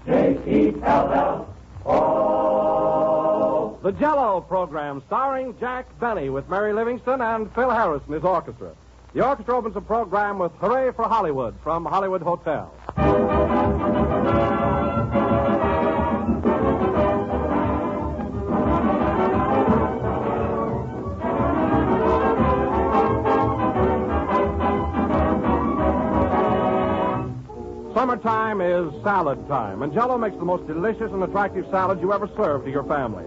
Jello. The Jello program starring Jack Benny with Mary Livingston and Phil Harris and his orchestra. The orchestra opens the program with Hooray for Hollywood from Hollywood Hotel. Summertime is salad time, and Jello makes the most delicious and attractive salad you ever served to your family.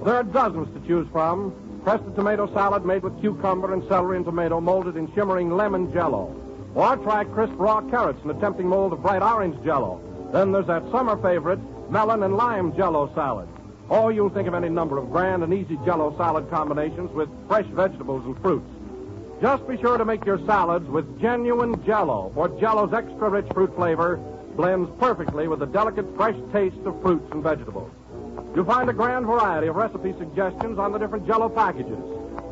There are dozens to choose from. Crested tomato salad made with cucumber and celery and tomato molded in shimmering lemon Jello. Or try crisp raw carrots in a tempting mold of bright orange Jello. Then there's that summer favorite, melon and lime Jello salad. Or you'll think of any number of grand and easy Jello salad combinations with fresh vegetables and fruits. Just be sure to make your salads with genuine Jello, for Jello's extra rich fruit flavor blends perfectly with the delicate, fresh taste of fruits and vegetables. You'll find a grand variety of recipe suggestions on the different Jello packages.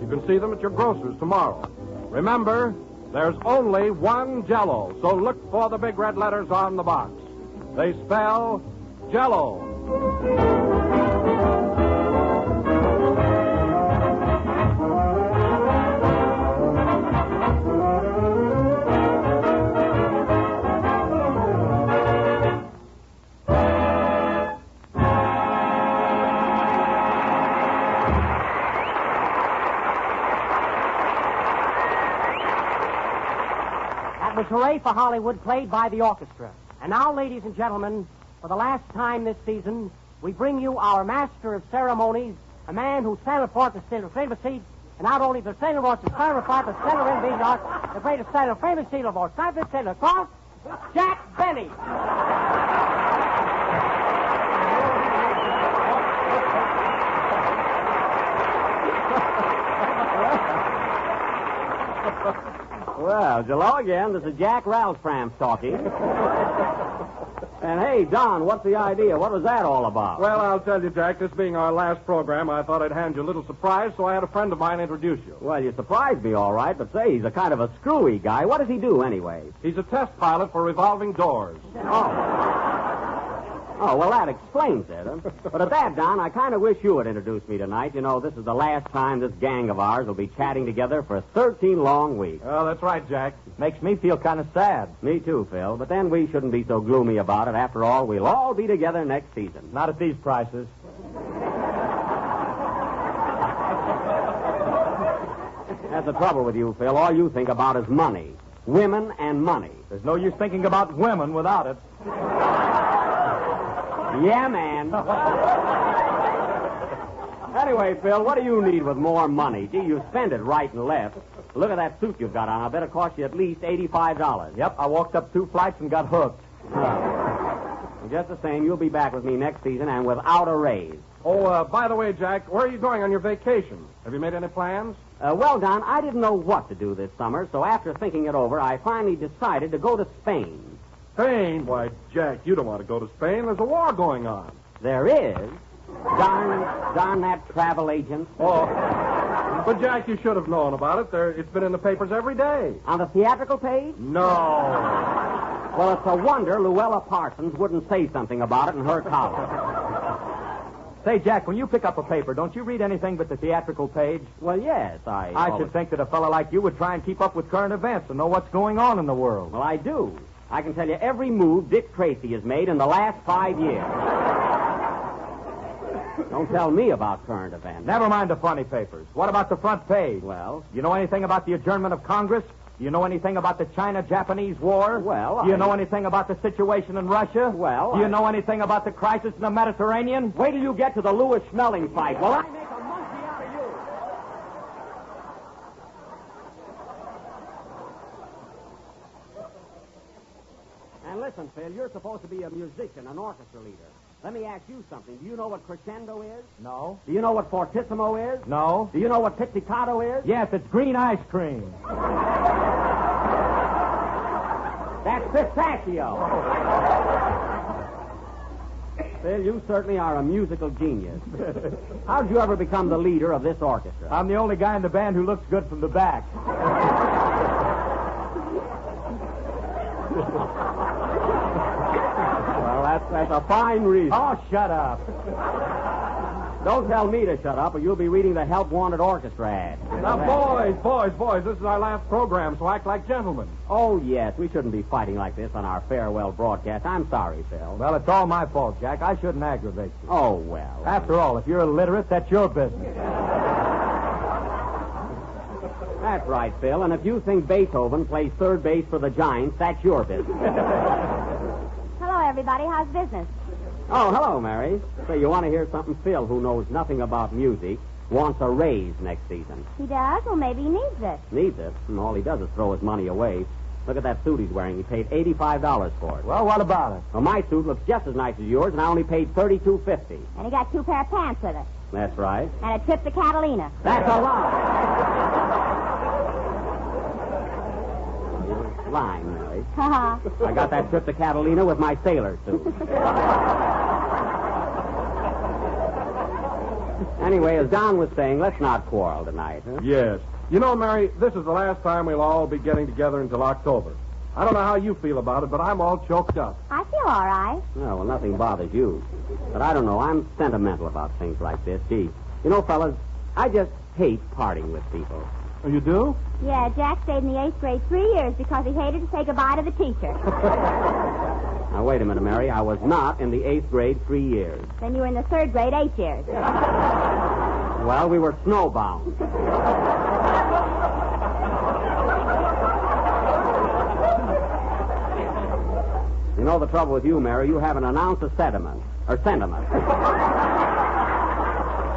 You can see them at your grocer's tomorrow. Remember, there's only one Jello, so look for the big red letters on the box. They spell Jello. Was Hooray for Hollywood, played by the orchestra. And now, ladies and gentlemen, for the last time this season, we bring you our master of ceremonies, a man who sailed for the famous seat, and not only the sailor was the sailor part, the sailor in New York, the greatest sailor, famous sailor for Cyprus, sailor cross, Jack Benny. Well, Jello again. This is Jack Ralsframps talking. And, hey, Don, what's the idea? What was that all about? Well, I'll tell you, Jack, this being our last program, I thought I'd hand you a little surprise, so I had a friend of mine introduce you. Well, you surprised me, all right, but say, he's a kind of a screwy guy. What does he do, anyway? He's a test pilot for revolving doors. Oh, well, that explains it. Huh? But at that, Don, I kind of wish you would introduce me tonight. You know, this is the last time this gang of ours will be chatting together for 13 long weeks. Oh, that's right, Jack. Makes me feel kind of sad. Me too, Phil. But then we shouldn't be so gloomy about it. After all, we'll all be together next season. Not at these prices. That's the trouble with you, Phil. All you think about is money. Women and money. There's no use thinking about women without it. Yeah, man. Anyway, Phil, what do you need with more money? Gee, you spend it right and left. Look at that suit you've got on. I bet it cost you at least $85. Yep, I walked up 2 flights and got hooked. Well, just the same, you'll be back with me next season and without a raise. Oh, by the way, Jack, where are you going on your vacation? Have you made any plans? Well, Don, I didn't know what to do this summer, so after thinking it over, I finally decided to go to Spain. Spain? Why, Jack, you don't want to go to Spain. There's a war going on. There is? Darn that travel agent. Oh, but, Jack, you should have known about it. It's been in the papers every day. On the theatrical page? No. Well, it's a wonder Luella Parsons wouldn't say something about it in her column. Say, Jack, when you pick up a paper, don't you read anything but the theatrical page? Well, yes, I should think that a fellow like you would try and keep up with current events and know what's going on in the world. Well, I do. I can tell you every move Dick Tracy has made in the last 5 years. Don't tell me about current events. Never mind the funny papers. What about the front page? Well? You know anything about the adjournment of Congress? Do you know anything about the China-Japanese war? Well, Do you know anything about the situation in Russia? Well, Do you know anything about the crisis in the Mediterranean? Wait till you get to the Lewis Schmeling fight. Well, I make a monkey out of you. And listen, Phil, you're supposed to be a musician, an orchestra leader. Let me ask you something. Do you know what crescendo is? No. Do you know what fortissimo is? No. Do you know what pizzicato is? Yes, it's green ice cream. That's pistachio. Phil, you certainly are a musical genius. How'd you ever become the leader of this orchestra? I'm the only guy in the band who looks good from the back. Well, that's That's a fine reason. Oh, shut up. Don't tell me to shut up, or you'll be reading the Help Wanted Orchestra ad. Now, boys, this is our last program, so act like gentlemen. Oh, yes, we shouldn't be fighting like this on our farewell broadcast. I'm sorry, Phil. Well, it's all my fault, Jack. I shouldn't aggravate you. Oh, well. After all, if you're illiterate, that's your business. That's right, Phil, and if you think Beethoven plays third base for the Giants, that's your business. Hello, everybody. How's business? Oh, hello, Mary. Say, you want to hear something? Phil, who knows nothing about music, wants a raise next season. He does? Well, maybe he needs it. Needs it? And all he does is throw his money away. Look at that suit he's wearing. He paid $85 for it. Well, what about it? Well, my suit looks just as nice as yours, and I only paid $32.50. And he got 2 pair of pants with it. That's right. And a trip to Catalina. That's a lie. You're lying, Mary. I got that trip to Catalina with my sailor suit. Anyway, as Don was saying, let's not quarrel tonight, huh? Yes. You know, Mary, this is the last time we'll all be getting together until October. I don't know how you feel about it, but I'm all choked up. I feel all right. No, well, nothing bothers you. But I don't know. I'm sentimental about things like this. Gee, you know, fellas, I just hate parting with people. Oh, you do? Yeah, Jack stayed in the 8th grade 3 years because he hated to say goodbye to the teacher. Now, wait a minute, Mary. I was not in the 8th grade 3 years. Then you were in the 3rd grade 8 years. Well, we were snowbound. You know the trouble with you, Mary? You haven't an ounce of sentiment.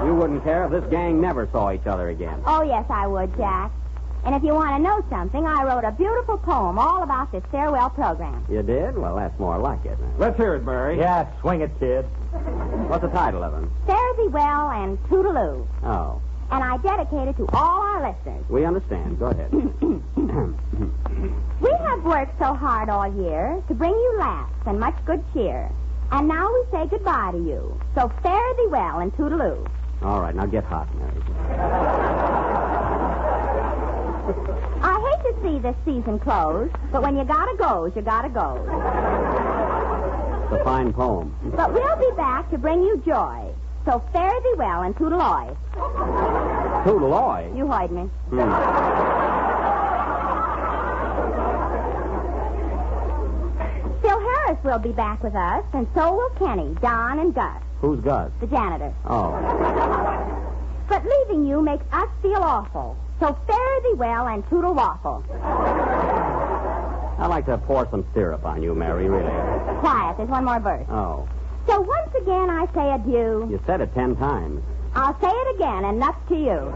You wouldn't care if this gang never saw each other again. Oh, yes, I would, Jack. And if you want to know something, I wrote a beautiful poem all about this farewell program. You did? Well, that's more like it. Let's hear it, Mary. Yeah, swing it, kid. What's the title of it? Fare thee well and toodaloo. Oh, And I dedicate it to all our listeners. we understand. Go ahead. We have worked so hard all year to bring you laughs and much good cheer. And now we say goodbye to you. So fare thee well and toodaloo. All right, now get hot, Mary. I hate to see this season close, but when you gotta go, you gotta go. It's a fine poem. But we'll be back to bring you joy. So fare thee well and toodaloy. Toodaloy? You heard me. Phil Harris will be back with us, and so will Kenny, Don, and Gus, Who's Gus? the janitor. Oh. But leaving you makes us feel awful. So fare thee well and toodle waffle. I'd like to pour some syrup on you, Mary, really. Quiet, there's one more verse. Oh. So once again I say adieu. You said it 10 times. I'll say it again, and nuts to you.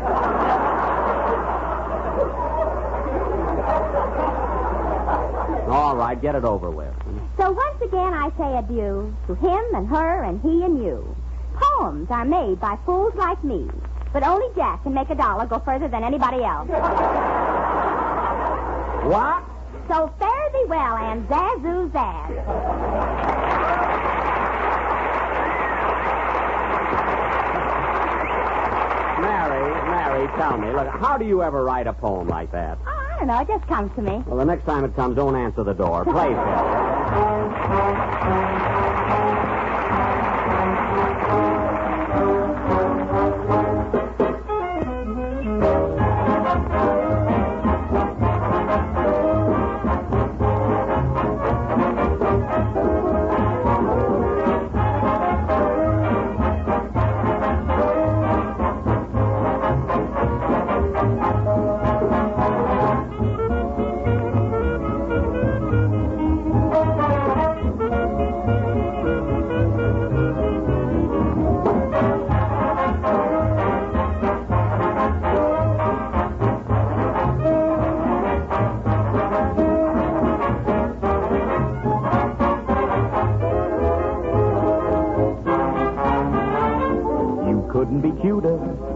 All right, get it over with. So once again I say adieu to him and her and he and you. Poems are made by fools like me, but only Jack can make a dollar go further than anybody else. What? So fare thee well and zazoo zaz. Mary, tell me, look, how do you ever write a poem like that? Oh, I don't know. It just comes to me. Well, the next time it comes, don't answer the door. Play, Phil.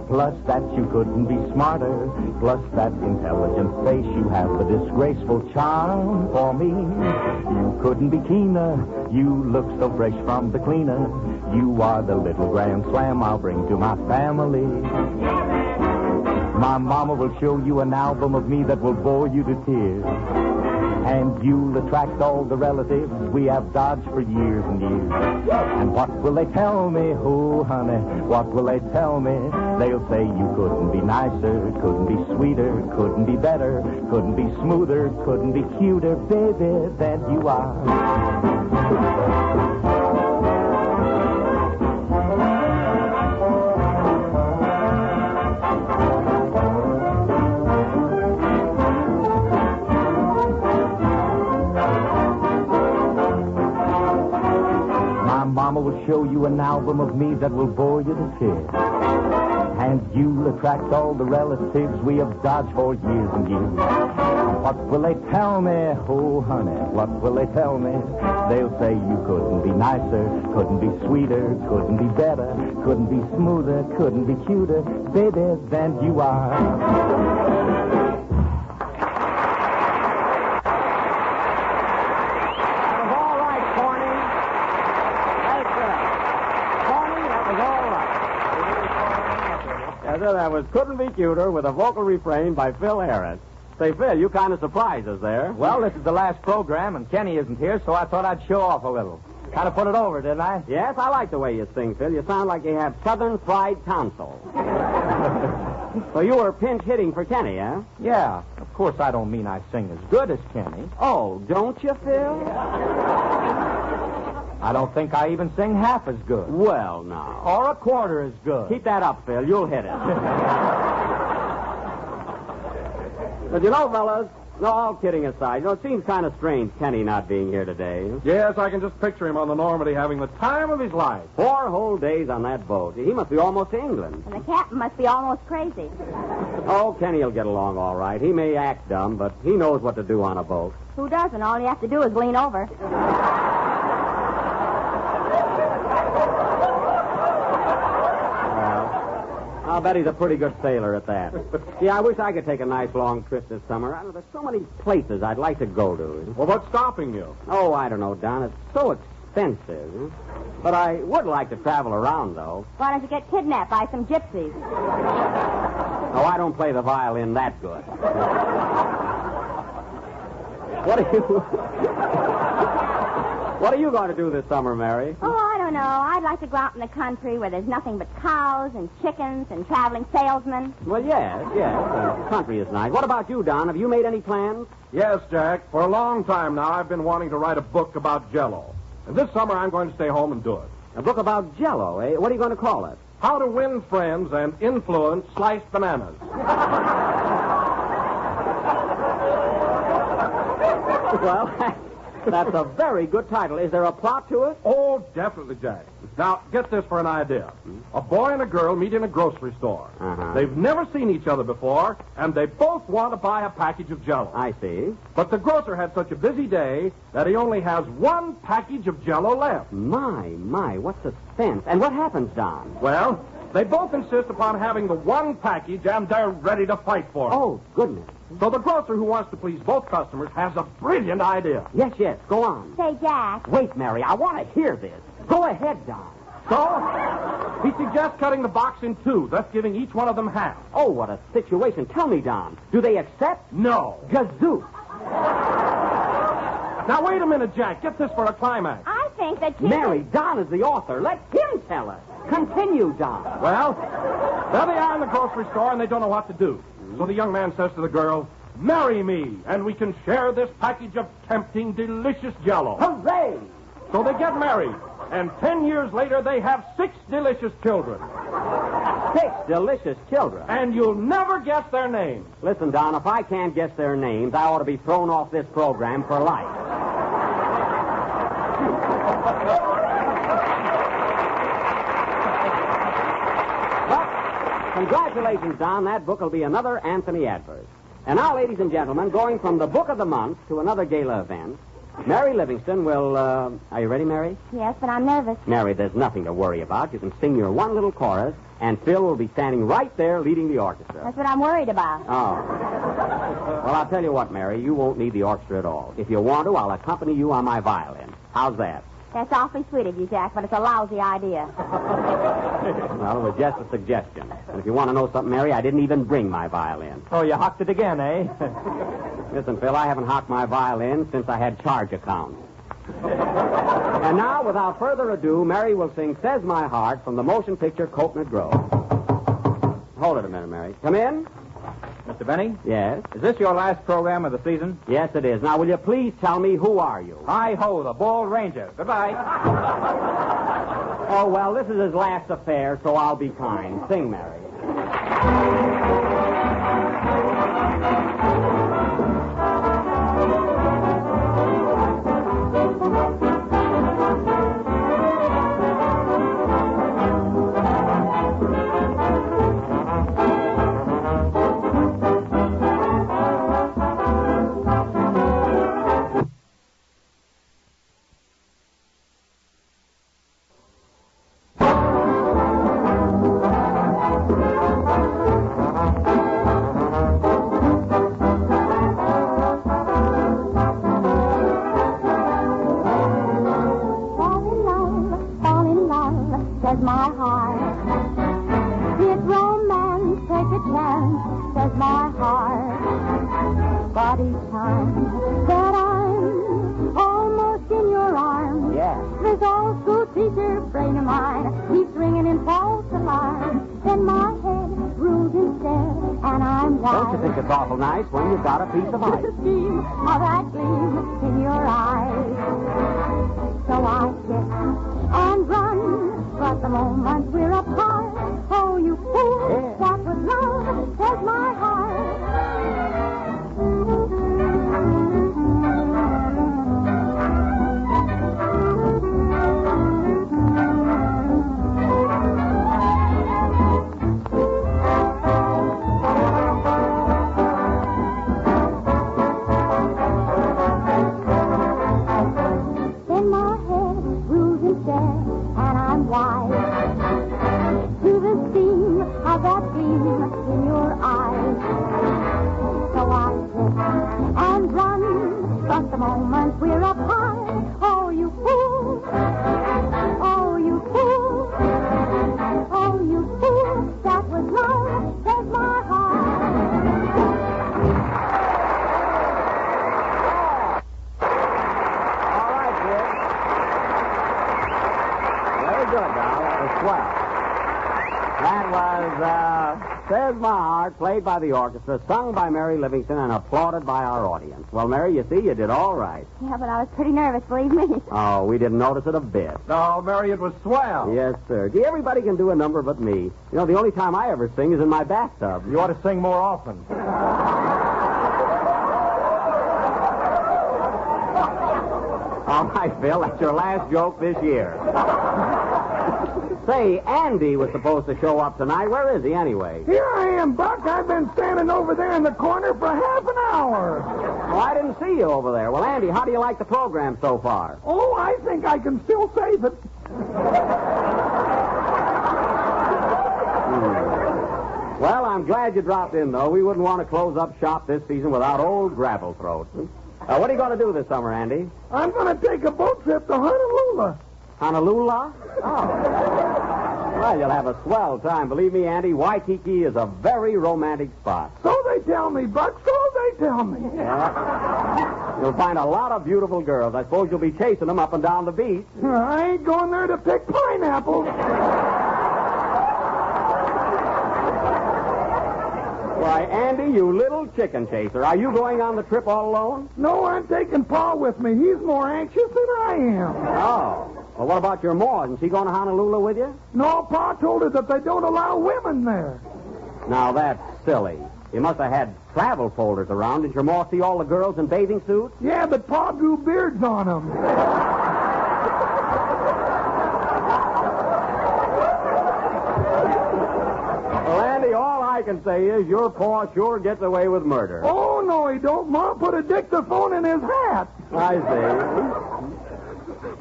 Plus that you couldn't be smarter. Plus that intelligent face you have, the disgraceful charm for me. You couldn't be keener. You look so fresh from the cleaner. You are the little grand slam I'll bring to my family. My mama will show you an album of me that will bore you to tears. And you'll attract all the relatives we have dodged for years and years. And what will they tell me? Oh, honey, what will they tell me? They'll say you couldn't be nicer, couldn't be sweeter, couldn't be better, couldn't be smoother, couldn't be cuter, baby, than you are. Mama will show you an album of me that will bore you to tears. And you'll attract all the relatives we have dodged for years and years. What will they tell me? Oh, honey, what will they tell me? They'll say you couldn't be nicer, couldn't be sweeter, couldn't be better, couldn't be smoother, couldn't be cuter, baby, than you are. That was Couldn't Be Cuter with a vocal refrain by Phil Harris. Say, Phil, you kind of surprised us there. Well, this is the last program, and Kenny isn't here, so I thought I'd show off a little. Kind of put it over, didn't I? Yes, I like the way you sing, Phil. You sound like you have southern fried tonsil. So you were pinch hitting for Kenny, eh? Yeah. Of course, I don't mean I sing as good as Kenny. Oh, don't you, Phil? I don't think I even sing half as good. Well, now. Or a quarter as good. Keep that up, Phil. You'll hit it. But you know, fellas, no, all kidding aside, it seems kind of strange Kenny not being here today. Yes, I can just picture him on the Normandy having the time of his life. 4 whole days on that boat. He must be almost to England. And the captain must be almost crazy. Oh, Kenny'll get along all right. He may act dumb, but he knows what to do on a boat. Who doesn't? All you have to do is lean over. I'll bet he's a pretty good sailor at that. Yeah, I wish I could take a nice long trip this summer. There's so many places I'd like to go to. Well, what's stopping you? Oh, I don't know, Don. It's so expensive. But I would like to travel around, though. Why don't you get kidnapped by some gypsies? Oh, I don't play the violin that good. What are you going to do this summer, Mary? Oh, I don't know. I'd like to go out in the country where there's nothing but cows and chickens and traveling salesmen. Well, yes. The country is nice. What about you, Don? Have you made any plans? Yes, Jack. For a long time now, I've been wanting to write a book about Jello. And this summer, I'm going to stay home and do it. A book about Jello, eh? What are you going to call it? How to Win Friends and Influence Sliced Bananas. Well, that's a very good title. Is there a plot to it? Oh, definitely, Jack. Now, get this for an idea. A boy and a girl meet in a grocery store. Uh-huh. They've never seen each other before, and they both want to buy a package of Jello. I see. But the grocer had such a busy day that he only has one package of Jello left. My, what suspense. And what happens, Don? Well, they both insist upon having the one package, and they're ready to fight for it. Oh, goodness. So the grocer, who wants to please both customers, has a brilliant idea. Yes, go on. Say, Jack. Wait, Mary, I want to hear this. Go ahead, Don. So, he suggests cutting the box in 2, thus giving each one of them half. Oh, what a situation. Tell me, Don, do they accept? No. Gazoo. Now, wait a minute, Jack. Get this for a climax. I think that you... Mary, Don is the author. Let him tell us. Continue, Don. Well, there they are in the grocery store, and they don't know what to do. So the young man says to the girl, "Marry me, and we can share this package of tempting, delicious Jello." Hooray! So they get married, and 10 years later, they have 6 delicious children. 6 delicious children. And you'll never guess their names. Listen, Don, if I can't guess their names, I ought to be thrown off this program for life. But, congratulations, Don. That book will be another Anthony advert. And now, ladies and gentlemen, going from the book of the month to another gala event, Mary Livingston will, are you ready, Mary? Yes, but I'm nervous. Mary, there's nothing to worry about. You can sing your one little chorus, and Phil will be standing right there leading the orchestra. That's what I'm worried about. Oh. Well, I'll tell you what, Mary, you won't need the orchestra at all. If you want to, I'll accompany you on my violin. How's that? That's awfully sweet of you, Jack, but it's a lousy idea. Well, it was just a suggestion. And if you want to know something, Mary, I didn't even bring my violin. Oh, you hocked it again, eh? Listen, Phil, I haven't hocked my violin since I had charge accounts. And now, without further ado, Mary will sing Says My Heart from the motion picture Coconut Grove. Hold it a minute, Mary. Come in. Mr. Benny? Yes? Is this your last program of the season? Yes, it is. Now, will you please tell me who are you? Hi-ho, the Bald Ranger. Goodbye. Oh, well, this is his last affair, so I'll be kind. Sing, Mary. Says my heart. It's romance, take a chance, says my heart. But each time that I'm almost in your arms, this old school teacher brain of mine keeps ringing in false alarm. Then my head rules instead, and I'm wild. Don't you think it's awful nice when you've got a piece of ice? The gleam of that gleam in your eyes. So I kiss and run. But the moment we're apart, oh, you fool, that was love, says my heart. Then my head rules instead. To the steam of that gleam in your eyes. So I kiss and run, but the moment we're apart, oh, you fool, oh, you fool, oh, you fool, that was love, says my heart. All right, kid. Very good, Doll. That was swell. That was Says My Heart, played by the orchestra, sung by Mary Livingston, and applauded by our audience. Well, Mary, you see, you did all right. Yeah, but I was pretty nervous, believe me. Oh, we didn't notice it a bit. No, Mary, it was swell. Yes, sir. Gee, everybody can do a number but me. You know, the only time I ever sing is in my bathtub. You ought to sing more often. All right, Phil, that's your last joke this year. Say, Andy was supposed to show up tonight. Where is he, anyway? Here I am, Buck. I've been standing over there in the corner for half an hour. Oh, I didn't see you over there. Well, Andy, how do you like the program so far? Oh, I think I can still save it. Well, I'm glad you dropped in, though. We wouldn't want to close up shop this season without old Gravel Throat. What are you going to do this summer, Andy? I'm going to take a boat trip to Honolulu. Honolulu? Oh. Well, you'll have a swell time. Believe me, Andy, Waikiki is a very romantic spot. So they tell me, Buck. So they tell me. Yeah. You'll find a lot of beautiful girls. I suppose you'll be chasing them up and down the beach. I ain't going there to pick pineapples. Why, Andy, you little chicken chaser. Are you going on the trip all alone? No, I'm taking Pa with me. He's more anxious than I am. Oh. Well, what about your Ma? Isn't she going to Honolulu with you? No, Pa told her that they don't allow women there. Now, that's silly. You must have had travel folders around. Did your Ma see all the girls in bathing suits? Yeah, but Pa drew beards on them. Well, Andy, all I can say is your Pa sure gets away with murder. Oh, no, he don't. Ma put a dictaphone in his hat. I see.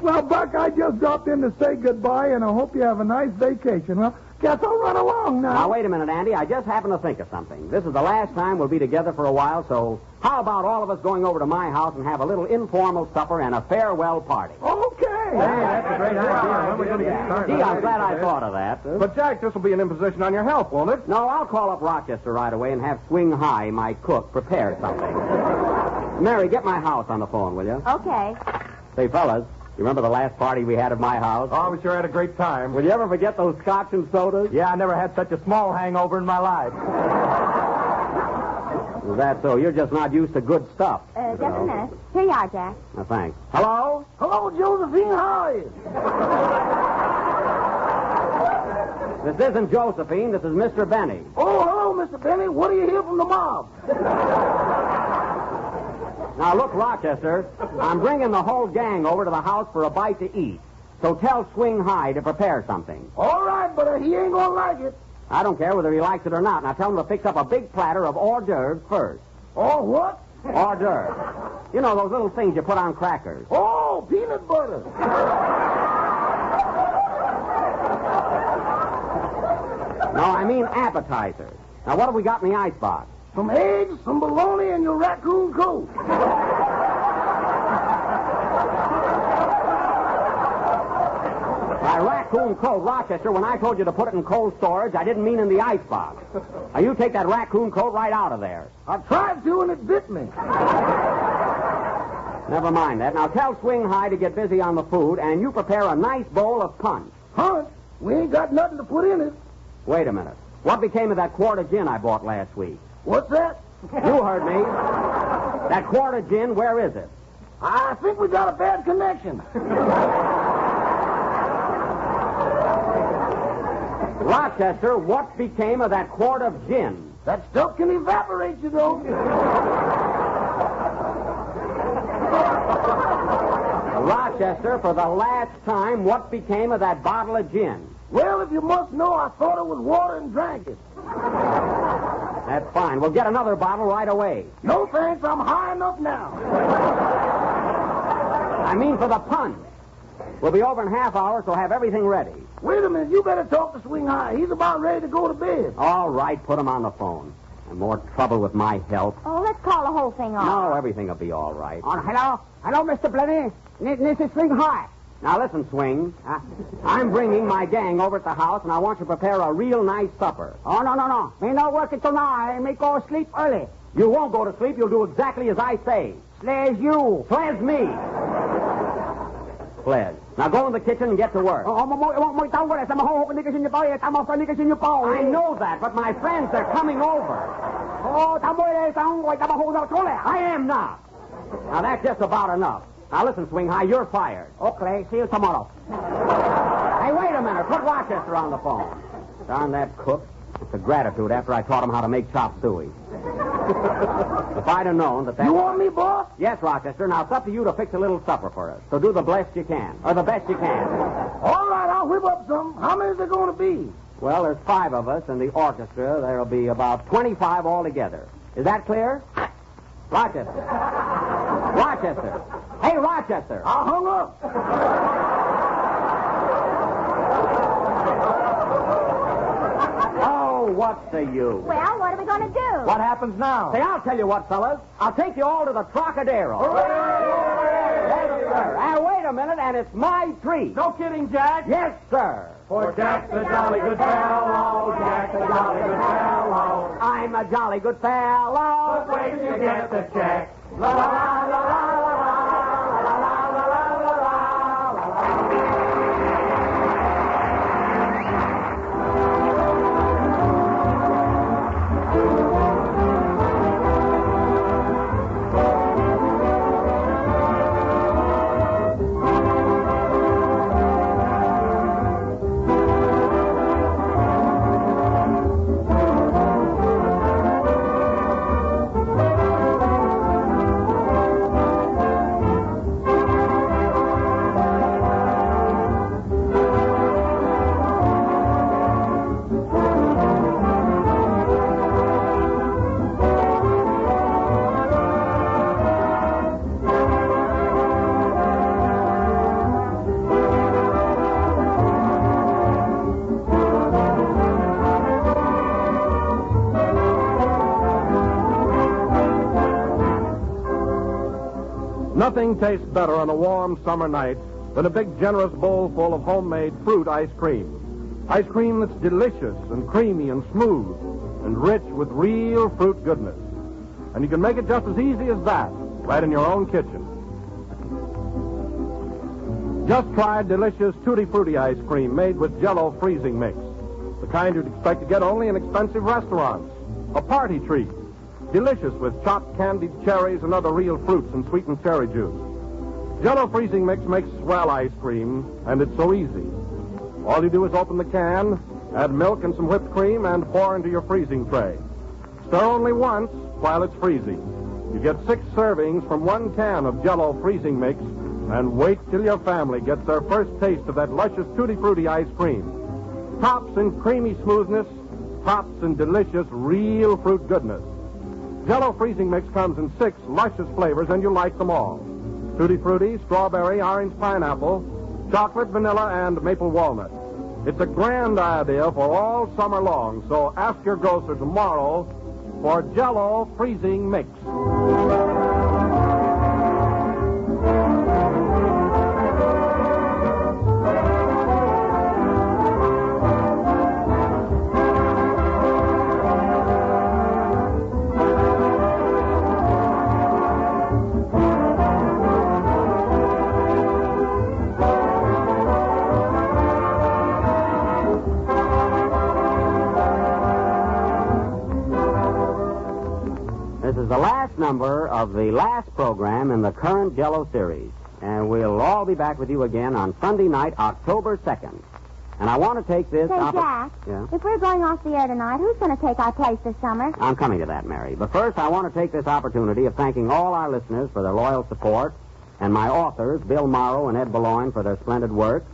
Well, Buck, I just dropped in to say goodbye, and I hope you have a nice vacation. Well, guess I'll run along now. Now, wait a minute, Andy. I just happened to think of something. This is the last time we'll be together for a while, so how about all of us going over to my house and have a little informal supper and a farewell party? Okay. that's a great idea. When are we going to get started? Gee, I'm glad I thought of that. But, Jack, this will be an imposition on your health, won't it? No, I'll call up Rochester right away and have Swing High, my cook, prepare something. Mary, get my house on the phone, will you? Okay. Say, fellas, you remember the last party we had at my house? Oh, we sure had a great time. Will you ever forget those scotch and sodas? Yeah, I never had such a small hangover in my life. Is that so? You're just not used to good stuff. Just a minute. Here you are, Jack. No, thanks. Hello? Hello, Josephine. How are you? This isn't Josephine. This is Mr. Benny. Oh, hello, Mr. Benny. What do you hear from the mob? Now, look, Rochester, I'm bringing the whole gang over to the house for a bite to eat. So tell Swing High to prepare something. All right, but he ain't gonna like it. I don't care whether he likes it or not. Now, tell him to fix up a big platter of hors d'oeuvres first. Oh, what? Hors d'oeuvres. You know, those little things you put on crackers. Oh, peanut butter. No, I mean appetizers. Now, what have we got in the icebox? Some eggs, some bologna, and your raccoon coat. My raccoon coat, Rochester, when I told you to put it in cold storage, I didn't mean in the icebox. Now, you take that raccoon coat right out of there. I tried to, and it bit me. Never mind that. Now, tell Swing High to get busy on the food, and you prepare a nice bowl of punch. Punch? We ain't got nothing to put in it. Wait a minute. What became of that quart of gin I bought last week? What's that? You heard me. That quart of gin, where is it? I think we got a bad connection. Rochester, what became of that quart of gin? That stuff can evaporate, you know. Rochester, for the last time, what became of that bottle of gin? Well, if you must know, I thought it was water and drank it. That's fine. We'll get another bottle right away. No, thanks. I'm high enough now. I mean for the punch. We'll be over in half hour, so have everything ready. Wait a minute. You better talk to Swing High. He's about ready to go to bed. All right, put him on the phone. And more trouble with my health. Oh, let's call the whole thing off. No, everything will be all right. Hello? Hello, Mr. Blenny. This is Swing High. Now, listen, Swing. I'm bringing my gang over at the house, and I want you to prepare a real nice supper. Oh, no. Me no working tonight. Me go sleep early. You won't go to sleep. You'll do exactly as I say. Slays you. Sledge me. Sledge. Now go in the kitchen and get to work. I I know that, but my friends, they're coming over. I am not. Now, that's just about enough. Now, listen, Swing High, you're fired. Okay, see you tomorrow. Hey, wait a minute. Put Rochester on the phone. Darn that cook. It's a gratitude after I taught him how to make chop suey. If I'd have known that... You want me, boss? Yes, Rochester. Now, it's up to you to fix a little supper for us. So do the best you can. Or the best you can. All right, I'll whip up some. How many is there going to be? Well, there's 5 of us in the orchestra. There'll be about 25 altogether. Is that clear? Rochester. Rochester. Hey, Rochester. I hung up. Oh, what's the use? Well, what are we going to do? What happens now? Say, I'll tell you what, fellas. I'll take you all to the Trocadero. Yes, sir. And wait a minute, and it's my treat. No kidding, Jack. Yes, sir. For Jack's a jolly good fellow. Jack's a jolly good fellow. I'm a jolly good fellow. But wait till you get the check. La la la la la la la la la la la Nothing tastes better on a warm summer night than a big, generous bowl full of homemade fruit ice cream. Ice cream that's delicious and creamy and smooth and rich with real fruit goodness. And you can make it just as easy as that, right in your own kitchen. Just try delicious Tutti Frutti ice cream made with Jello freezing mix. The kind you'd expect to get only in expensive restaurants. A party treat. Delicious with chopped candied cherries and other real fruits and sweetened cherry juice. Jello freezing mix makes swell ice cream, and it's so easy. All you do is open the can, add milk and some whipped cream, and pour into your freezing tray. Stir only once while it's freezing. You get 6 servings from 1 can of Jello freezing mix, and wait till your family gets their first taste of that luscious Tutti Frutti ice cream. Tops in creamy smoothness, tops in delicious real fruit goodness. Jello freezing mix comes in 6 luscious flavors, and you like them all. Tutti Frutti, strawberry, orange pineapple, chocolate, vanilla, and maple walnut. It's a grand idea for all summer long, so ask your grocer tomorrow for Jello freezing mix. This is the last number of the last program in the current Jello series. And we'll all be back with you again on Sunday night, October 2nd. And I want to take this... Say, Jack, Yeah? if we're going off the air tonight, who's going to take our place this summer? I'm coming to that, Mary. But first, I want to take this opportunity of thanking all our listeners for their loyal support, and my authors, Bill Morrow and Ed Boulogne, for their splendid work.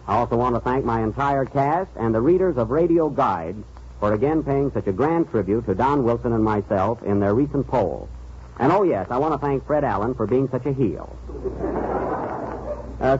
I also want to thank my entire cast and the readers of Radio Guide for again paying such a grand tribute to Don Wilson and myself in their recent poll. And oh yes, I want to thank Fred Allen for being such a heel.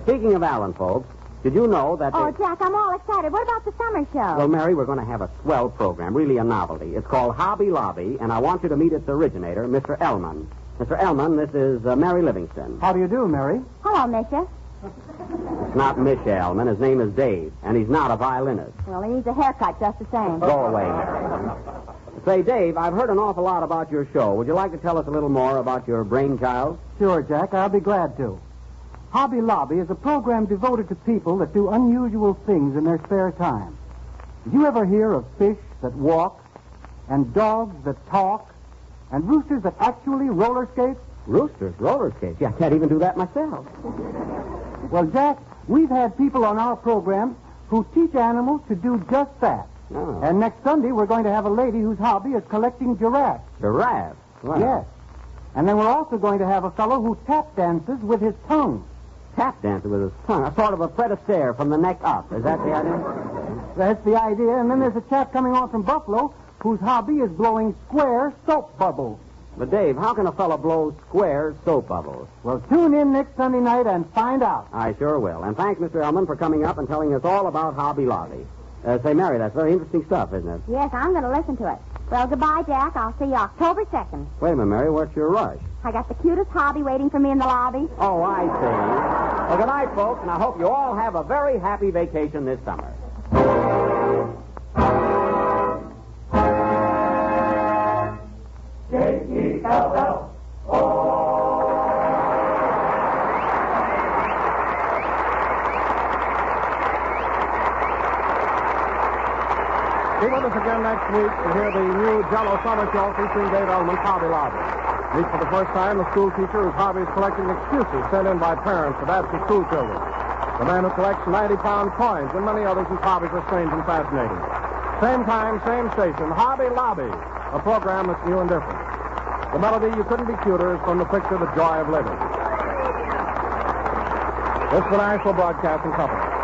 Speaking of Allen, folks, did you know that... Oh, Jack, I'm all excited. What about the summer show? Well, Mary, we're going to have a swell program, really a novelty. It's called Hobby Lobby, and I want you to meet its originator, Mr. Ellman. Mr. Ellman, this is Mary Livingston. How do you do, Mary? Hello, Misha. It's not Mish Ellman. His name is Dave, and he's not a violinist. Well, he needs a haircut just the same. Go away, Mary. Say, Dave, I've heard an awful lot about your show. Would you like to tell us a little more about your brainchild? Sure, Jack. I'll be glad to. Hobby Lobby is a program devoted to people that do unusual things in their spare time. Did you ever hear of fish that walk, and dogs that talk, and roosters that actually roller skate? Roosters, roller skates. Yeah, I can't even do that myself. Well, Jack, we've had people on our program who teach animals to do just that. Oh. And next Sunday, we're going to have a lady whose hobby is collecting giraffes. Giraffe? Wow. Yes. And then we're also going to have a fellow who tap dances with his tongue. Tap dancer with his tongue. A sort of a Fred Astaire from the neck up. Is that the idea? That's the idea. And then there's a chap coming on from Buffalo whose hobby is blowing square soap bubbles. But, Dave, how can a fellow blow square soap bubbles? Well, tune in next Sunday night and find out. I sure will. And thanks, Mr. Ellman, for coming up and telling us all about Hobby Lobby. Say, Mary, that's very interesting stuff, isn't it? Yes, I'm going to listen to it. Well, goodbye, Jack. I'll see you October 2nd. Wait a minute, Mary. What's your rush? I got the cutest hobby waiting for me in the lobby. Oh, I see. Well, good night, folks, and I hope you all have a very happy vacation this summer. Be with us again next week to hear the new Jello summer show featuring Dave Ellman's Hobby Lobby. Meet for the first time the school teacher whose hobby is collecting excuses sent in by parents of absent school children. The man who collects 90-pound coins and many others whose hobbies are strange and fascinating. Same time, same station, Hobby Lobby, a program that's new and different. The melody You Couldn't Be Cuter is from the picture The Joy of Living. This is the National Broadcasting Company.